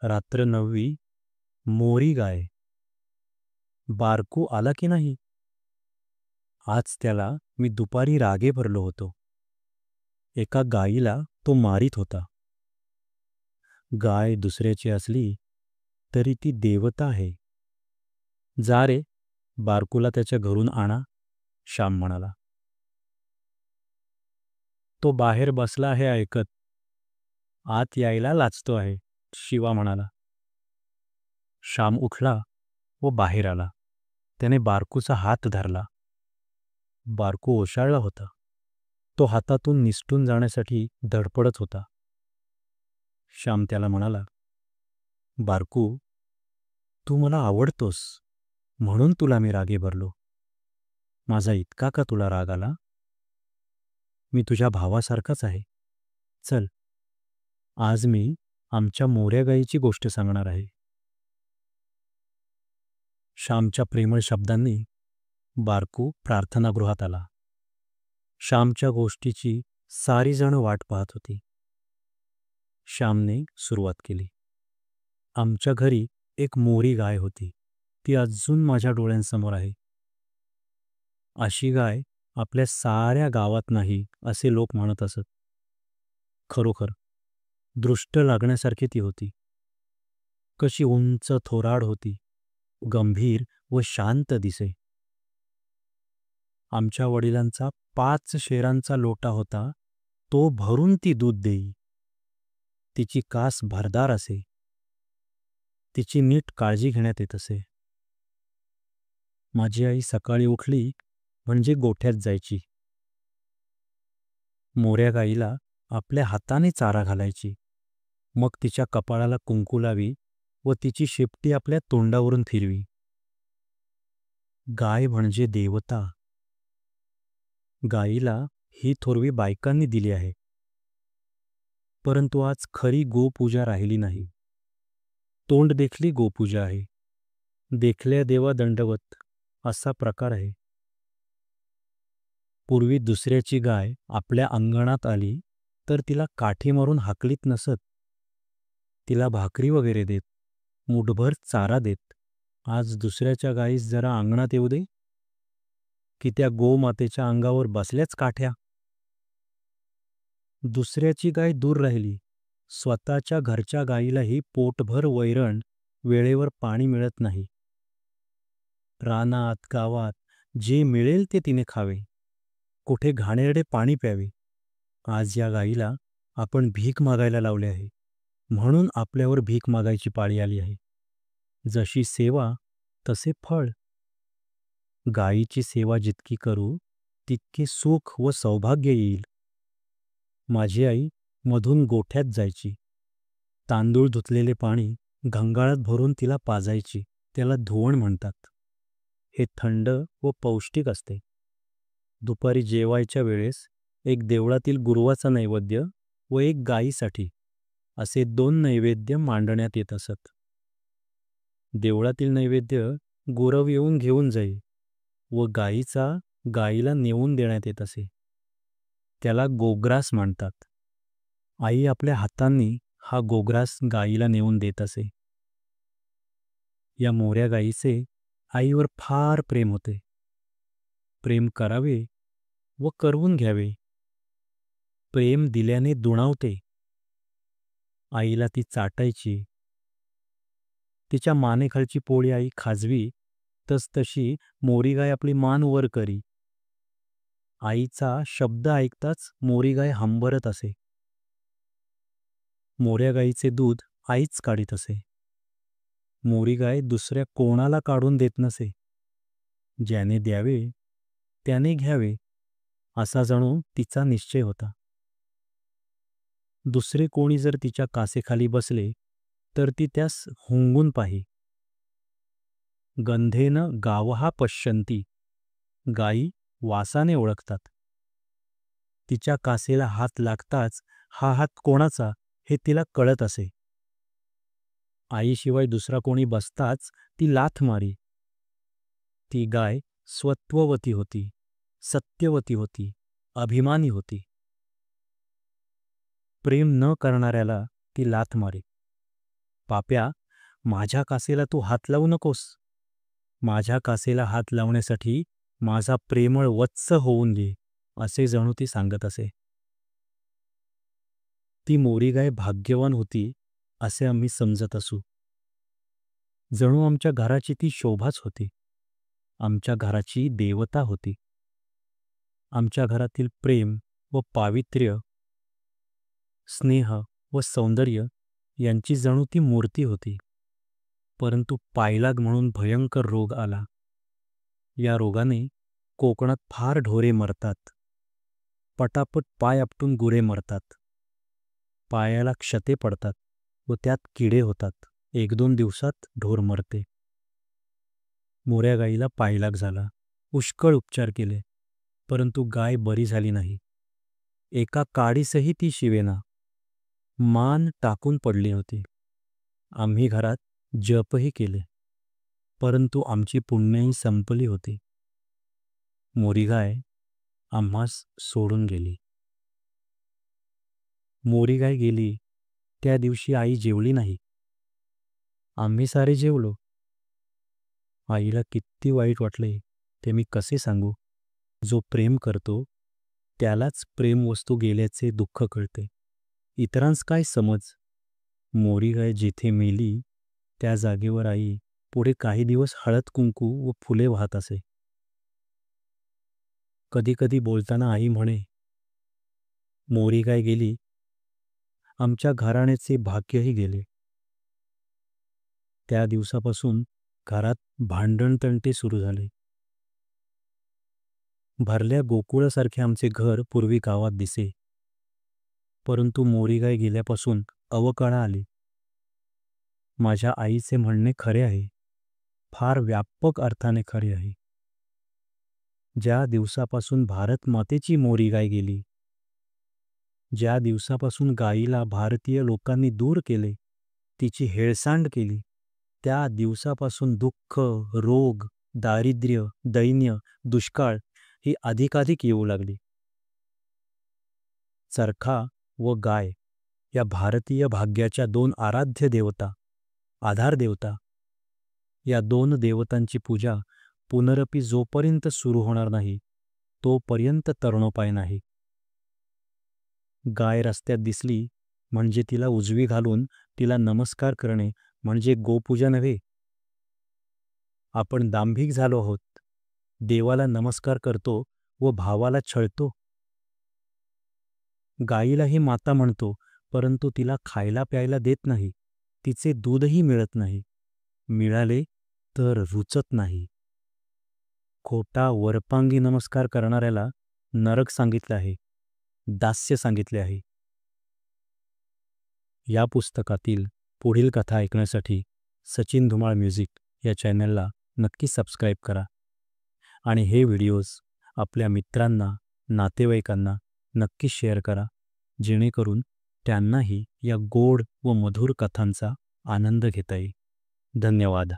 रात्र 9वी. मोरी गाय. बारकू आला की नाही. आज त्याला मी दुपारी रागे भरलो होतो. एका गायीला तो मारीत होता. गाय दुसऱ्याची असली तरी ती देवता आहे. जा रे, बारकूला त्याच्या घरून आणा, श्याम म्हणाला. तो बाहेर बसला आहे ऐकत. आत यायला लाजतो आहे, शिवा म्हणाला. श्याम उठला व बाहेर आला. त्याने बारकूचा हात धरला. बारकू ओशाळला होता. तो हातातून निसटून जाण्यासाठी धडपडत होता. श्याम त्याला म्हणाला, बारकू, तू मला आवडतोस म्हणून तुला मी रागे भरलो. माझा इतका का तुला राग आला? मी तुझ्या भावासारखाच आहे. चल, आज मी आमच्या मोऱ्या गाईची गोष्ट सांगणार आहे. श्यामच्या प्रेमळ शब्दांनी बारकू प्रार्थनागृहात आला. श्यामच्या गोष्टीची सारी जण वाट पाहत होती. श्यामने सुरुवात केली. आमच्या घरी एक मोरी गाय होती. ती अजून माझ्या डोळ्यांसमोर आहे. अशी गाय आपल्या साऱ्या गावात नाही असे लोक म्हणत असत. खरोखर दृष्ट लागण्यासारखी ती होती. कशी उंच थोराड होती, गंभीर व शांत दिसे. आमच्या वडिलांचा 5 शेरांचा लोटा होता, तो भरून ती दूध देई. तिची कास भरदार असे. तिची नीट काळजी घेण्यात येत असे. माझी आई सकाळी उठली म्हणजे गोठ्यात जायची. मोऱ्या गाईला आपल्या हाताने चारा घालायची. मग तिच्या कपाळाला कुंकू लावी व तिची शेपटी आपल्या तोंडावरून फिरवी. गाय म्हणजे देवता. गाईला ही थोरवी बायकांनी दिली आहे. परंतु आज खरी गोपूजा राहिली नाही. तोंड देखली गोपूजा आहे. देखल्या देवा दंडवत असा प्रकार आहे. पूर्वी दुसऱ्याची गाय आपल्या अंगणात आली तर तिला काठी मारून हाकलीत नसत. तिला भाकरी वगैरे देत, मुठभर चारा देत. आज दुसऱ्याच्या गायीस जरा अंगणात येऊ दे की त्या गोमातेच्या अंगावर बसल्याच काठ्या. दुसऱ्याची गाय दूर राहिली. स्वतःच्या घरच्या गायीलाही पोटभर वैरण, वेळेवर पाणी मिळत नाही. रानात गावात जे मिळेल ते तिने खावे, कुठे घाणेरडे पाणी प्यावे. आज या गायीला आपण भीक मागायला लावले आहे, म्हणून आपल्यावर भीक मागायची पाळी आली आहे. जशी सेवा तसे फळ. गायीची सेवा जितकी करू तितके सुख व सौभाग्य येईल. माझी आई मधून गोठ्यात जायची. तांदूळ धुतलेले पाणी घंगाळात भरून तिला पाजायची. त्याला धुवण म्हणतात. हे थंड व पौष्टिक असते. दुपारी जेवायच्या वेळेस एक देवळातील गुरुवाचा नैवेद्य व एक गायीसाठी असे 2 नैवेद्य मांडण्यात येत असत. देवळातील नैवेद्य गुरव येऊन घेऊन जाई व गायीचा गायीला नेऊन देण्यात येत असे. त्याला गोग्रास म्हणतात. आई आपल्या हातांनी हा गोग्रास गायीला नेऊन देत असे. या मोऱ्या गायीचे आईवर फार प्रेम होते. प्रेम करावे व करवून घ्यावे. प्रेम दिल्याने दुणावते. आईला ती चाटायची. तिच्या मानेखालची पोळी आई खाजवी तसतशी मोरी गाय आपली मान वर करी. आईचा शब्द ऐकताच मोरी गाय हंबरत असे. मोऱ्या गाईचे दूध आईच काढीत असे. मोरी गाय दुसऱ्या कोणाला काढून देत नसे. ज्याने द्यावे त्याने घ्यावे असा जणू तिचा निश्चय होता. दुसरे कोणी जर तिच्या कासेखाली बसले तर ती त्यास हुंगून पाही. गंधेन गावहा पश्यन्ति. गायी वासाने ओळखतात. तिच्या कासेला हात लागताच हा हात कोणाचा हे तिला कळत असे. आईशिवाय दुसरा कोणी बसताच ती लाथ मारी. ती गाय स्वत्ववती होती, सत्यवती होती, अभिमानी होती. प्रेम न करणाऱ्याला ती लाथ मारी. "पाप्या, माझ्या कासेला तू हात लावू नकोस. माझ्या कासेला हात लावण्यासाठी माझा प्रेमळ वत्स होऊन घे," असे जणू ती सांगत असे. ती मोरी गाय भाग्यवान होती असे आम्ही समजत असू. जणू आमच्या घराची ती शोभाच होती. आमच्या घराची देवता होती. आमच्या घरातील प्रेम व पावित्र्य, स्नेह व सौंदर्य यांची जणू ती मूर्ती होती. परंतु पायलाग म्हणून भयंकर रोग आला. या रोगाने कोकणात फार ढोरे मरतात. पटापट पाय आपटून गुरे मरतात. पायाला क्षते पडतात व त्यात किडे होतात. 1-2 दिवसात ढोर मरते. मोऱ्या गाईला पायलाग झाला. पुष्कळ उपचार केले, परंतु गाय बरी झाली नाही. एका काडीसही ती शिवेना. मान टाकून पडली होती. आम्ही घरात जपही केले, परंतु आमची पुण्याई संपली होती. मोरी गाय आम्हास सोडून गेली. मोरी गाय गेली त्या दिवशी आई जेवली नाही. आम्ही सारे जेवलो. आईला किती वाईट वाटले ते मी कसे सांगू. जो प्रेम करतो त्यालाच प्रेम वस्तू गेल्याचे दुःख कळते. इतरांस काय समज. मोरी गाय जिथे मेली त्या जागेवर आई पुढे काही दिवस हळद कुंकू व फुले वाहत असे. कधी कधी बोलताना आई म्हणे, मोरी गाय गेली, आमच्या घराण्याचे भाग्यही गेले. त्या दिवसापासून घरात भांडणतंटे सुरू झाले. भरल्या गोकुळासारखे आमचे घर पूर्वी गावात दिसे, परंतु मोरी गाय गेल्यापासून अवकाळा आली. माझ्या आईचे म्हणणे खरे आहे, फार व्यापक अर्थाने खरे आहे. ज्या दिवसापासून भारत मातेची मोरी गाय गेली, ज्या दिवसापासून गायीला भारतीय लोकांनी दूर केले, तिची हेळसांड केली, त्या दिवसापासून दुःख, रोग, दारिद्र्य, दैन्य, दुष्काळ ही अधिकाधिक येऊ लागली. चरखा व गाय या भारतीय भाग्याच्या 2 आराध्य देवता, आधार देवता, या 2 देवतांची पूजा पुनरपी जोपर्यंत सुरू होणार नाही तोपर्यंत तरणोपाय नाही. गाय रस्त्यात दिसली म्हणजे तिला उजवी घालून तिला नमस्कार करणे म्हणजे गोपूजा नव्हे. आपण दांभिक झालो आहोत. देवाला नमस्कार करतो व भावाला छळतो. गायीलाही माता म्हणतो, परंतु तिला खायला प्यायला देत नाही. तिचे दूधही मिळत नाही. मिळाले तर रुचत नाही. खोटा वरपांगी नमस्कार करणाऱ्याला नरक सांगितले आहे, दास्य सांगितले आहे. या पुस्तकातील पुढील कथा ऐकण्यासाठी सचिन धुमाळ म्युझिक या चॅनलला नक्की सबस्क्राईब करा आणि हे व्हिडिओज आपल्या मित्रांना, नातेवाईकांना नक्की शेअर करा, जेणेकरून त्यांनाही या गोड व मधुर कथांचा आनंद घेता येईल. धन्यवाद.